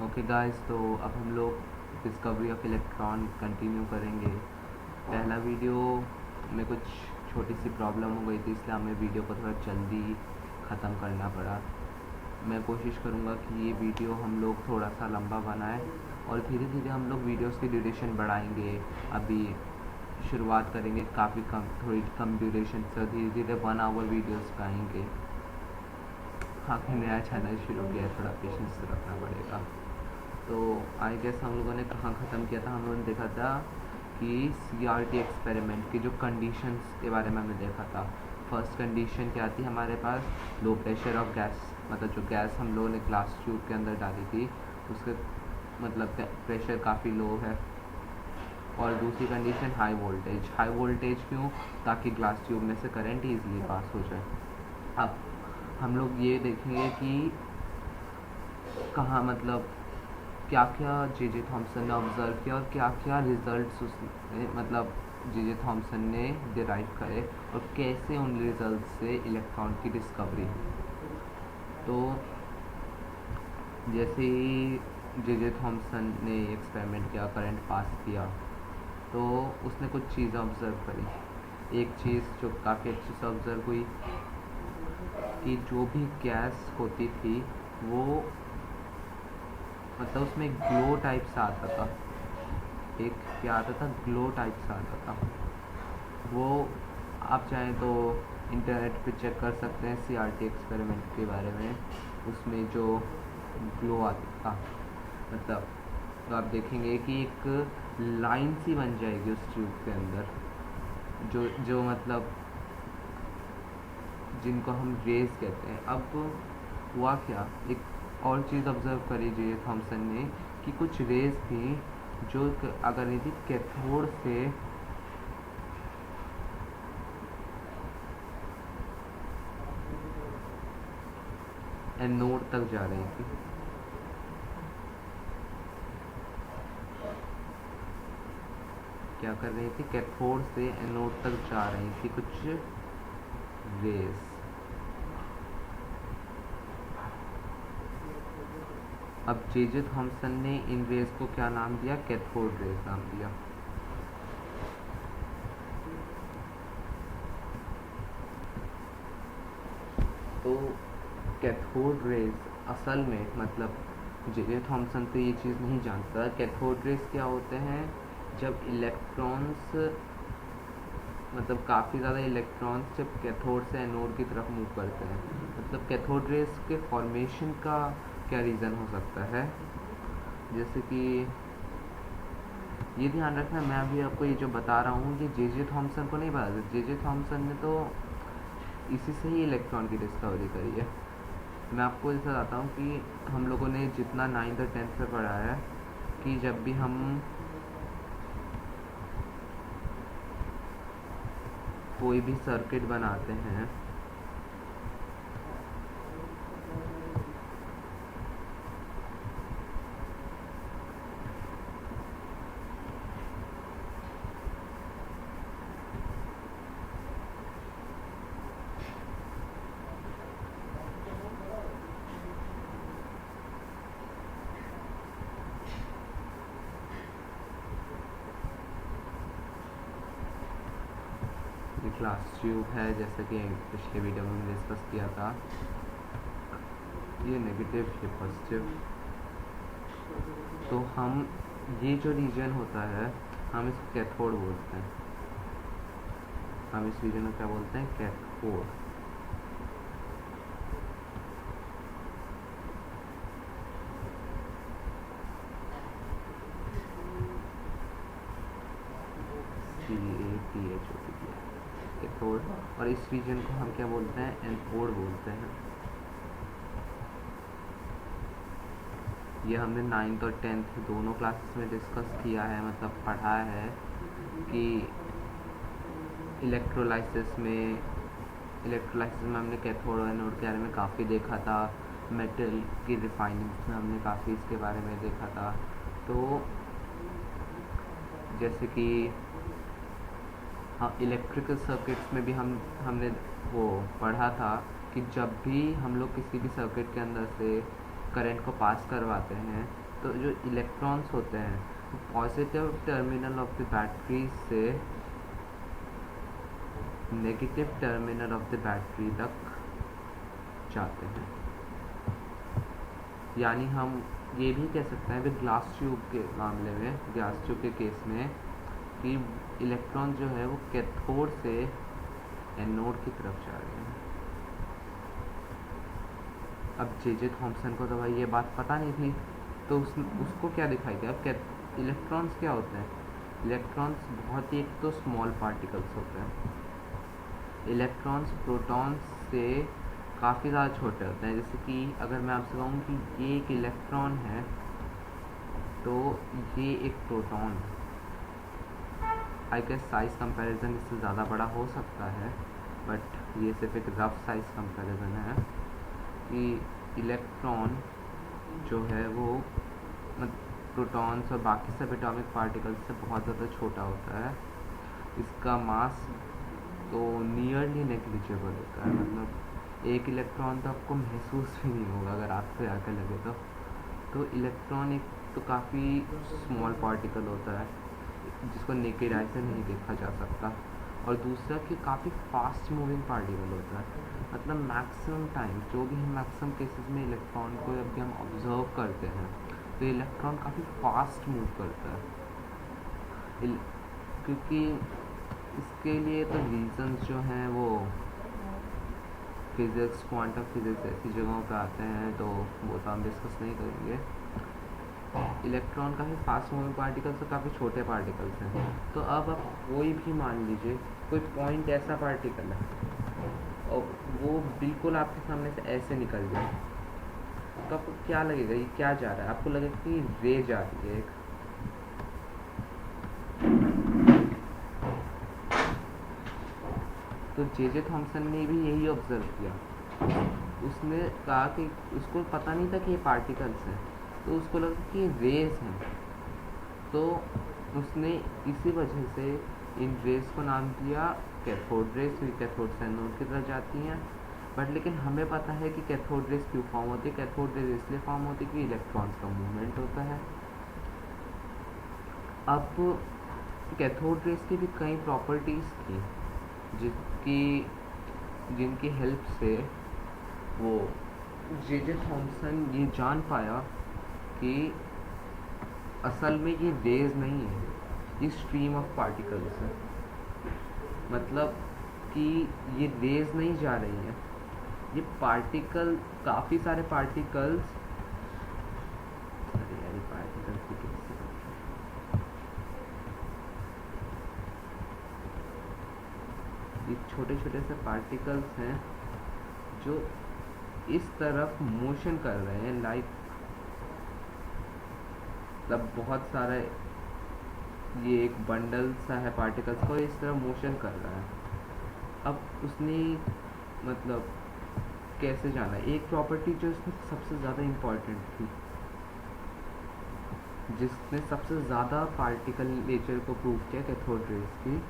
Okay guys, तो अब हम लोग डिस्कवरी ऑफ इलेक्ट्रॉन कंटिन्यू करेंगे। पहला वीडियो में कुछ छोटी सी प्रॉब्लम हो गई थी, इसलिए हमें वीडियो को थोड़ा जल्दी ख़त्म करना पड़ा। मैं कोशिश करूँगा कि ये वीडियो हम लोग थोड़ा सा लंबा बनाएं और धीरे धीरे हम लोग वीडियोस की ड्यूरेशन बढ़ाएंगे। अभी शुरुआत करेंगे काफ़ी कम, थोड़ी कम ड्यूरेशन से, धीरे धीरे 1 आवर वीडियोस पे आएंगे। काफ़ी नया चैनल शुरू किया है, थोड़ा पेशेंस तो रखना पड़ेगा। तो आई गेस हम लोगों ने कहाँ ख़त्म किया था? हम लोगों ने देखा था कि CRT एक्सपेरिमेंट की जो कंडीशंस के बारे में हमने देखा था। फर्स्ट कंडीशन क्या थी हमारे पास? लो प्रेशर ऑफ गैस, मतलब जो गैस हम लोगों ने ग्लास ट्यूब के अंदर डाली थी उसके मतलब प्रेशर काफ़ी लो है। और दूसरी condition high voltage. High voltage क्यों? ताकि ग्लास ट्यूब में से करंट ईजिली पास हो जाए। अब हम लोग ये देखेंगे कि कहाँ मतलब क्या क्या जे थॉम्सन ने ऑब्ज़र्व किया और क्या क्या रिज़ल्ट्स उसने मतलब जे थॉम्सन ने डिराइव करे और कैसे उन रिज़ल्ट से इलेक्ट्रॉन की डिस्कवरी। तो जैसे ही जे थॉम्सन ने एक्सपेरिमेंट किया, करंट पास किया, तो उसने कुछ चीज़ें ऑब्ज़र्व करी। एक चीज़ जो काफ़ी अच्छे से ऑब्ज़र्व हुई कि जो भी गैस होती थी वो मतलब उसमें ग्लो टाइप सा आता था। एक क्या आता था? ग्लो टाइप सा आता था। वो आप चाहें तो इंटरनेट पे चेक कर सकते हैं CRT एक्सपेरिमेंट के बारे में। उसमें जो ग्लो आता था मतलब तो आप देखेंगे कि एक लाइन सी बन जाएगी उस ट्यूब के अंदर, जो जो मतलब जिनको हम रेज कहते हैं। अब हुआ क्या, एक और चीज़ ऑब्ज़र्व करी जे थॉम्सन ने कि कुछ रेज थी जो अगर यदि कैथोड से एनोड तक जा रही थी। क्या कर रही थी? कैथोड से एनोड तक जा रही थी कुछ रेज। अब जे थॉम्सन ने इन रेज को क्या नाम दिया? कैथोड रेज नाम दिया। तो कैथोड रेज असल में मतलब जे थॉम्सन तो ये चीज़ नहीं जानता। कैथोड रेज क्या होते हैं? जब इलेक्ट्रॉन्स मतलब काफ़ी ज़्यादा इलेक्ट्रॉन्स जब कैथोड से एनोड की तरफ मूव करते हैं, मतलब कैथोड रेज के फॉर्मेशन का क्या रीज़न हो सकता है? जैसे कि ये ध्यान रखना, मैं अभी आपको ये जो बता रहा हूँ ये जे थॉम्सन को नहीं पता था। जे थॉम्सन ने तो इसी से ही इलेक्ट्रॉन की डिस्कवरी करी है। मैं आपको ऐसा बताता हूँ कि हम लोगों ने जितना 9th और 10th में पढ़ा है कि जब भी हम कोई भी सर्किट बनाते हैं ग्लास ट्यूब है, जैसे कि पिछले वीडियो में हमने डिस्कस किया था, ये नेगेटिव ये पॉजिटिव। तो हम ये जो रीजन होता है हम इसको कैथोड बोलते हैं। हम इस रीजन को क्या बोलते हैं? कैथोड। CATH cathode. और इस रीजन को हम क्या बोलते हैं? एनोड बोलते हैं। ये हमने 9th और 10th दोनों क्लासेस में डिस्कस किया है, मतलब पढ़ा है कि इलेक्ट्रोलाइसिस में हमने कैथोड और एनोड के बारे में काफ़ी देखा था। मेटल की रिफाइनिंग में हमने काफ़ी इसके बारे में देखा था। तो जैसे कि हाँ, इलेक्ट्रिकल सर्किट्स में भी हमने वो पढ़ा था कि जब भी हम लोग किसी भी सर्किट के अंदर से करंट को पास करवाते हैं तो जो इलेक्ट्रॉन्स होते हैं positive terminal of the battery से negative terminal of the battery तक जाते हैं। यानी हम ये भी कह सकते हैं कि ग्लास ट्यूब के मामले में, ग्लास ट्यूब के केस में, कि इलेक्ट्रॉन जो है वो कैथोड से एनोड की तरफ जा रहे हैं। अब जे थॉम्सन को तो भाई ये बात पता नहीं थी, तो उसको क्या दिखाई दिया। अब इलेक्ट्रॉन्स क्या होते हैं? इलेक्ट्रॉन्स बहुत ही एक तो स्मॉल पार्टिकल्स होते हैं। इलेक्ट्रॉन्स प्रोटॉन्स से काफ़ी ज़्यादा छोटे होते हैं। जैसे कि अगर मैं आपसे कहूँ कि ये एक इलेक्ट्रॉन है तो ये एक प्रोटॉन है। आई गेस साइज़ कंपैरिजन इससे ज़्यादा बड़ा हो सकता है, बट ये सिर्फ एक रफ साइज़ कंपैरिजन है कि इलेक्ट्रॉन जो है वो प्रोटॉन्स और बाकी सब एटॉमिक पार्टिकल्स से बहुत ज़्यादा छोटा होता है। इसका मास तो नियरली नेग्लिजिबल होता है। मतलब एक इलेक्ट्रॉन तो आपको महसूस भी नहीं होगा अगर हाथ पे आकर लगे तो इलेक्ट्रॉन एक तो काफ़ी स्मॉल पार्टिकल होता है जिसको नेकेड आई से नहीं देखा जा सकता, और दूसरा कि काफ़ी फास्ट मूविंग पार्टिकल होता है। मतलब मैक्सिमम टाइम जो भी हम मैक्सिमम केसेस में इलेक्ट्रॉन को जब हम ऑब्जर्व करते हैं तो इलेक्ट्रॉन काफ़ी फास्ट मूव करता है। क्योंकि इसके लिए तो रीजंस जो हैं वो फिज़िक्स, क्वांटम फिज़िक्स ऐसी जगहों पे आते हैं, तो वो तो हम डिस्कस नहीं करेंगे। इलेक्ट्रॉन काफ़ी फास्ट मूविंग पार्टिकल्स और काफ़ी छोटे पार्टिकल्स हैं। तो अब आप कोई भी मान लीजिए कोई पॉइंट ऐसा पार्टिकल है और वो बिल्कुल आपके सामने से ऐसे निकल जाए तो आपको क्या लगेगा? ये क्या जा रहा है? आपको लगेगा कि रे जा रही है एक। तो जे थॉम्सन ने भी यही ऑब्जर्व किया। उसने कहा कि उसको पता नहीं था कि ये पार्टिकल्स हैं, तो उसको लगा कि ये रेस हैं। तो उसने इसी वजह से इन रेस को नाम दिया कैथोड रेस, क्योंकि कैथोड से एनोड की तरफ जाती हैं। बट लेकिन हमें पता है कि कैथोड रेस क्यों फॉर्म होती है। कैथोड रेस इसलिए फॉर्म होती है कि इलेक्ट्रॉन्स का मूवमेंट होता है। अब कैथोड रेस की भी कई प्रॉपर्टीज़ थी जिनकी हेल्प से वो जे थॉम्सन ये जान पाया कि असल में ये रेज नहीं है, ये स्ट्रीम ऑफ पार्टिकल्स है। मतलब कि ये रेज नहीं जा रही हैं, ये पार्टिकल, काफ़ी सारे पार्टिकल्स, ये छोटे छोटे से पार्टिकल्स हैं जो इस तरफ मोशन कर रहे हैं, लाइक तब बहुत सारा ये एक बंडल सा है पार्टिकल्स को इस तरफ मोशन कर रहा है। अब उसने मतलब कैसे जाना, एक प्रॉपर्टी जो इसमें सबसे ज़्यादा इम्पॉर्टेंट थी, जिसने सबसे ज़्यादा पार्टिकल नेचर को प्रूव किया कैथोड रेस की,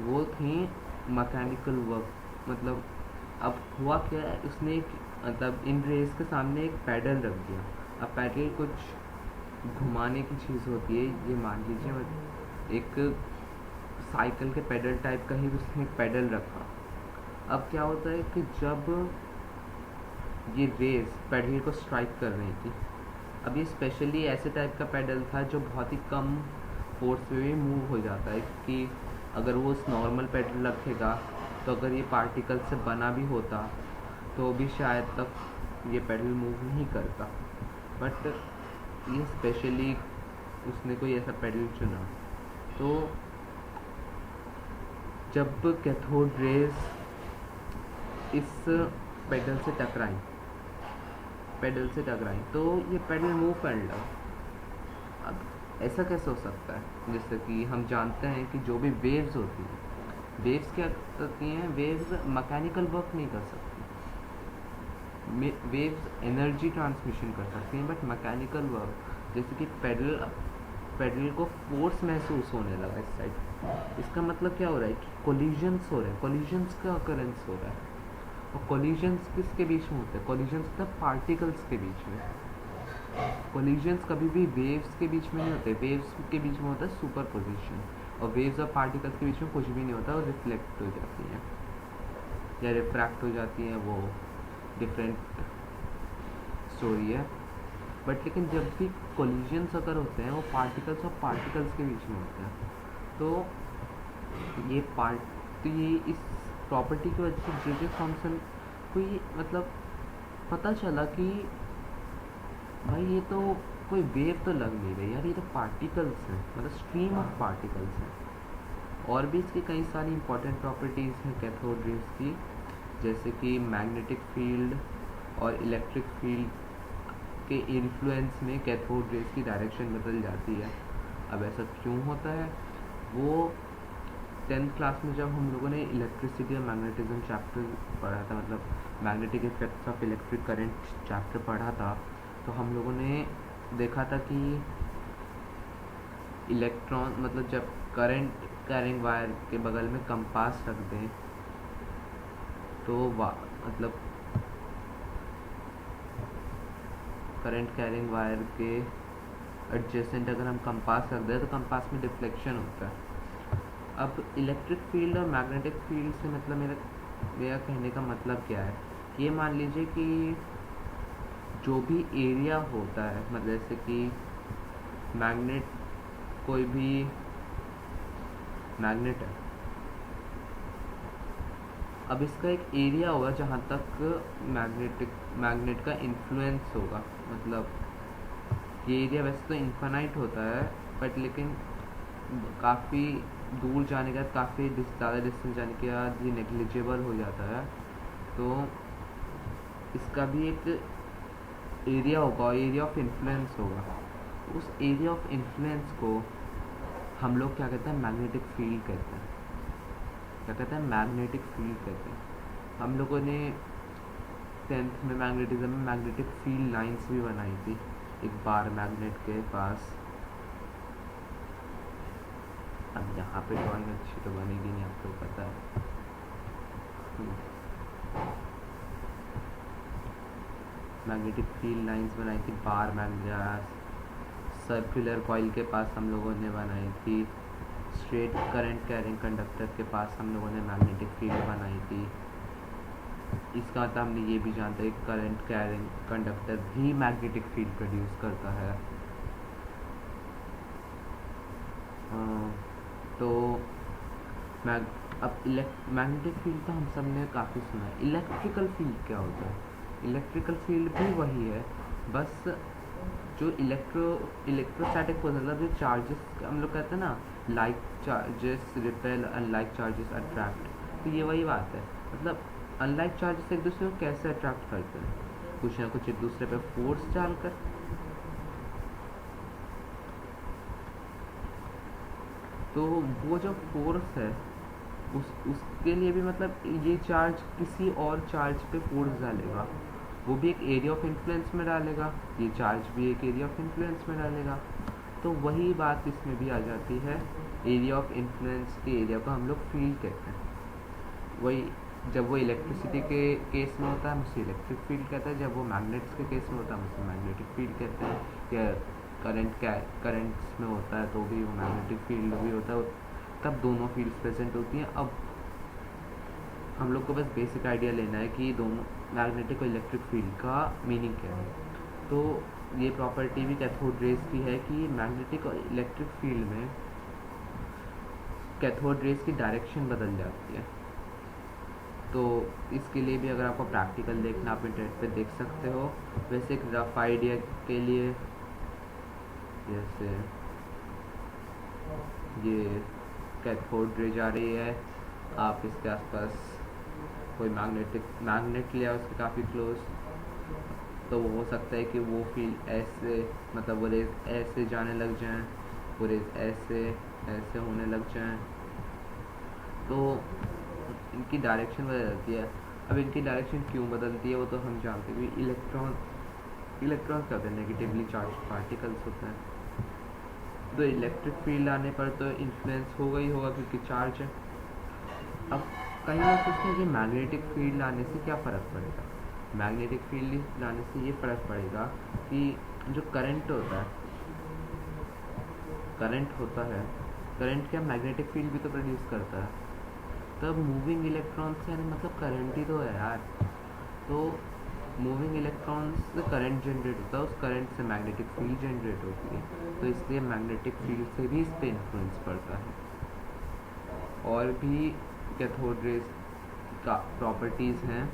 वो थी मैकेनिकल वर्क। मतलब अब हुआ क्या है, उसने एक मतलब इन रेस के सामने एक पैडल रख दिया। अब पैडल कुछ घुमाने की चीज़ होती है, ये मान लीजिए एक साइकिल के पैडल टाइप का ही उसने एक पैडल रखा। अब क्या होता है कि जब ये रेस पैडल को स्ट्राइक कर रही थी, अब ये स्पेशली ऐसे टाइप का पैडल था जो बहुत ही कम फोर्स में भी मूव हो जाता है, कि अगर वो उस नॉर्मल पैडल रखेगा तो अगर ये पार्टिकल से बना भी होता तो भी शायद तक ये पैडल मूव नहीं करता। बट ये स्पेशली उसने कोई ऐसा पैडल चुना। तो जब कैथोड रेस इस पैडल से टकराई तो ये पैडल मूव करने लगा। अब ऐसा कैसे हो सकता है? जैसे कि हम जानते हैं कि जो भी वेव्स होती हैं, वेव्स क्या करती हैं? वेव्स मैकेनिकल वर्क नहीं कर सकती। वेव्स एनर्जी ट्रांसमिशन कर सकती हैं, बट मैकेनिकल वर्क, जैसे कि पैडल को फोर्स महसूस होने लगा इस साइड। इसका मतलब क्या हो रहा है कि कोलिजन्स हो रहे हैं, कोलिजन्स का अकरेंस हो रहा है। और कोलिजन्स किसके बीच में होते हैं? कोलिजन्स मतलब पार्टिकल्स के बीच में। कोलिजन्स कभी भी वेव्स के बीच में नहीं होते, वेव्स के बीच में होता है सुपरपोजिशन, और वेव्स और पार्टिकल्स के बीच में कुछ भी नहीं होता, और रिफ्लेक्ट हो जाती हैं या रिफ्रैक्ट हो जाती हैं, वो डिफरेंट स्टोरी है। बट लेकिन जब भी कोलिजन्स अगर होते हैं वो पार्टिकल्स और पार्टिकल्स के बीच में होते हैं, तो ये इस प्रॉपर्टी की वजह से जे थॉम्सन को ये मतलब पता चला कि भाई ये तो कोई वेव तो लग नहीं रही यार, ये तो पार्टिकल्स हैं, मतलब स्ट्रीम ऑफ पार्टिकल्स हैं। और भी इसकी कई सारी इंपॉर्टेंट प्रॉपर्टीज़ हैं कैथोड रेज की, जैसे कि मैग्नेटिक फील्ड और इलेक्ट्रिक फील्ड के इन्फ्लुएंस में कैथोड रेज की डायरेक्शन बदल जाती है। अब ऐसा क्यों होता है, वो 10th क्लास में जब हम लोगों ने इलेक्ट्रिसिटी और मैग्नेटिज्म चैप्टर पढ़ा था, मतलब magnetic effects of electric current chapter पढ़ा था, तो हम लोगों ने देखा था कि इलेक्ट्रॉन मतलब जब करंट कैरिंग वायर के बगल में कंपास रख दें तो मतलब करंट कैरिंग वायर के एडजेसेंट अगर हम कंपास रख दें तो कंपास में डिफ्लेक्शन होता है। अब इलेक्ट्रिक फील्ड और मैग्नेटिक फील्ड से मतलब मेरा कहने का मतलब क्या है, ये मान लीजिए कि जो भी एरिया होता है, मतलब जैसे कि मैग्नेट, कोई भी मैग्नेट है, अब इसका एक एरिया होगा जहाँ तक मैग्नेट का इन्फ्लुएंस होगा, मतलब ये एरिया वैसे तो इन्फानाइट होता है, बट लेकिन काफ़ी दूर जाने के बाद, काफ़ी ज़्यादा डिस्टेंस जाने के बाद ये नेग्लिजिबल हो जाता है। तो इसका भी एक एरिया होगा, एरिया ऑफ इन्फ्लुएंस होगा। उस एरिया ऑफ इन्फ्लुएंस को हम लोग क्या कहते हैं, मैग्नेटिक फील्ड कहते हैं। क्या कहते हैं, मैग्नेटिक फील्ड कहते हैं। हम लोगों ने 10th में मैग्नेटिज्म में मैग्नेटिक फील्ड लाइंस भी बनाई थी एक बार मैग्नेट के पास। अब यहाँ पे ड्राइंग अच्छी तो बनेगी नहीं, आपको पता है। मैग्नेटिक फील्ड लाइंस बनाई थी बार मैग्नेट, सर्कुलर कॉइल के पास हम लोगों ने बनाई थी, स्ट्रेट करंट कैरिंग कंडक्टर के पास हम लोगों ने मैग्नेटिक फील्ड बनाई थी। इसका मतलब हमने ये भी जानते हैं करंट कैरिंग कंडक्टर भी मैग्नेटिक फील्ड प्रोड्यूस करता है। तो अब मैग्नेटिक फील्ड तो हम सब ने काफ़ी सुना है। इलेक्ट्रिकल फील्ड क्या होता है, इलेक्ट्रिकल फील्ड भी वही है, बस जो इलेक्ट्रोस्टैटिक मतलब जो चार्जेस हम लोग कहते हैं ना, like charges repel unlike charges attract, तो ये वही बात है। मतलब अनलाइक चार्जेस एक दूसरे को कैसे अट्रैक्ट करते हैं, कुछ ना कुछ एक दूसरे पे फोर्स डालकर। तो वो जो फोर्स है उसके लिए भी मतलब ये चार्ज किसी और चार्ज पे फोर्स डालेगा, वो भी एक एरिया ऑफ इन्फ्लुएंस में डालेगा, ये चार्ज भी एक एरिया ऑफ इन्फ्लुएंस में डालेगा। तो वही बात इसमें भी आ जाती है, एरिया ऑफ इन्फ्लुएंस के एरिया को हम लोग फील्ड कहते हैं। वही जब वो इलेक्ट्रिसिटी के केस में होता है हम उसे इलेक्ट्रिक फील्ड कहते हैं, जब वो मैग्नेट्स के केस में होता है हम उसे मैग्नेटिक फील्ड कहते हैं, या करंट्स में होता है तो भी वो मैग्नेटिक फील्ड भी होता है, तब दोनों फील्ड्स प्रेजेंट होती हैं। अब हम लोग को बस बेसिक आइडिया लेना है कि दोनों मैग्नेटिक और इलेक्ट्रिक फील्ड का मीनिंग क्या है। तो ये प्रॉपर्टी भी कैथोड रेज की है कि मैग्नेटिक और इलेक्ट्रिक फील्ड में कैथोड रेज की डायरेक्शन बदल जाती है। तो इसके लिए भी अगर आपको प्रैक्टिकल देखना, आप इंटरनेट पे देख सकते हो। वैसे एक रफ आइडिया के लिए, जैसे ये कैथोड रे जा रही है, आप इसके आसपास कोई मैग्नेट लिया उसके काफ़ी क्लोज, तो वो हो सकता है कि वो फील्ड ऐसे मतलब वो रेज ऐसे जाने लग जाएं, वो रेज ऐसे ऐसे होने लग जाएं, तो इनकी डायरेक्शन बदल जाती है। अब इनकी डायरेक्शन क्यों बदलती है वो तो हम जानते हैं कि इलेक्ट्रॉन क्या होते हैं, नेगेटिवली चार्ज पार्टिकल्स होते हैं। तो इलेक्ट्रिक फील्ड आने पर तो इन्फ्लुएंस होगा ही होगा क्योंकि चार्ज है। अब कई बार सोचते हैं कि मैग्नेटिक फील्ड लाने से क्या फ़र्क पड़ेगा। मैग्नेटिक फील्ड लाने से ये फ़र्क पड़ेगा कि जो करंट होता है, करंट क्या मैग्नेटिक फील्ड भी तो प्रोड्यूस करता है। तब मूविंग इलेक्ट्रॉन्स यानी मतलब करंट ही तो है यार। तो मूविंग इलेक्ट्रॉन्स से करंट जनरेट होता है, उस करंट से मैग्नेटिक फील्ड जनरेट होती है, तो इसलिए मैग्नेटिक फील्ड से भी इस पर इन्फ्लुएंस पड़ता है। और भी कैथोड रेज का प्रॉपर्टीज़ हैं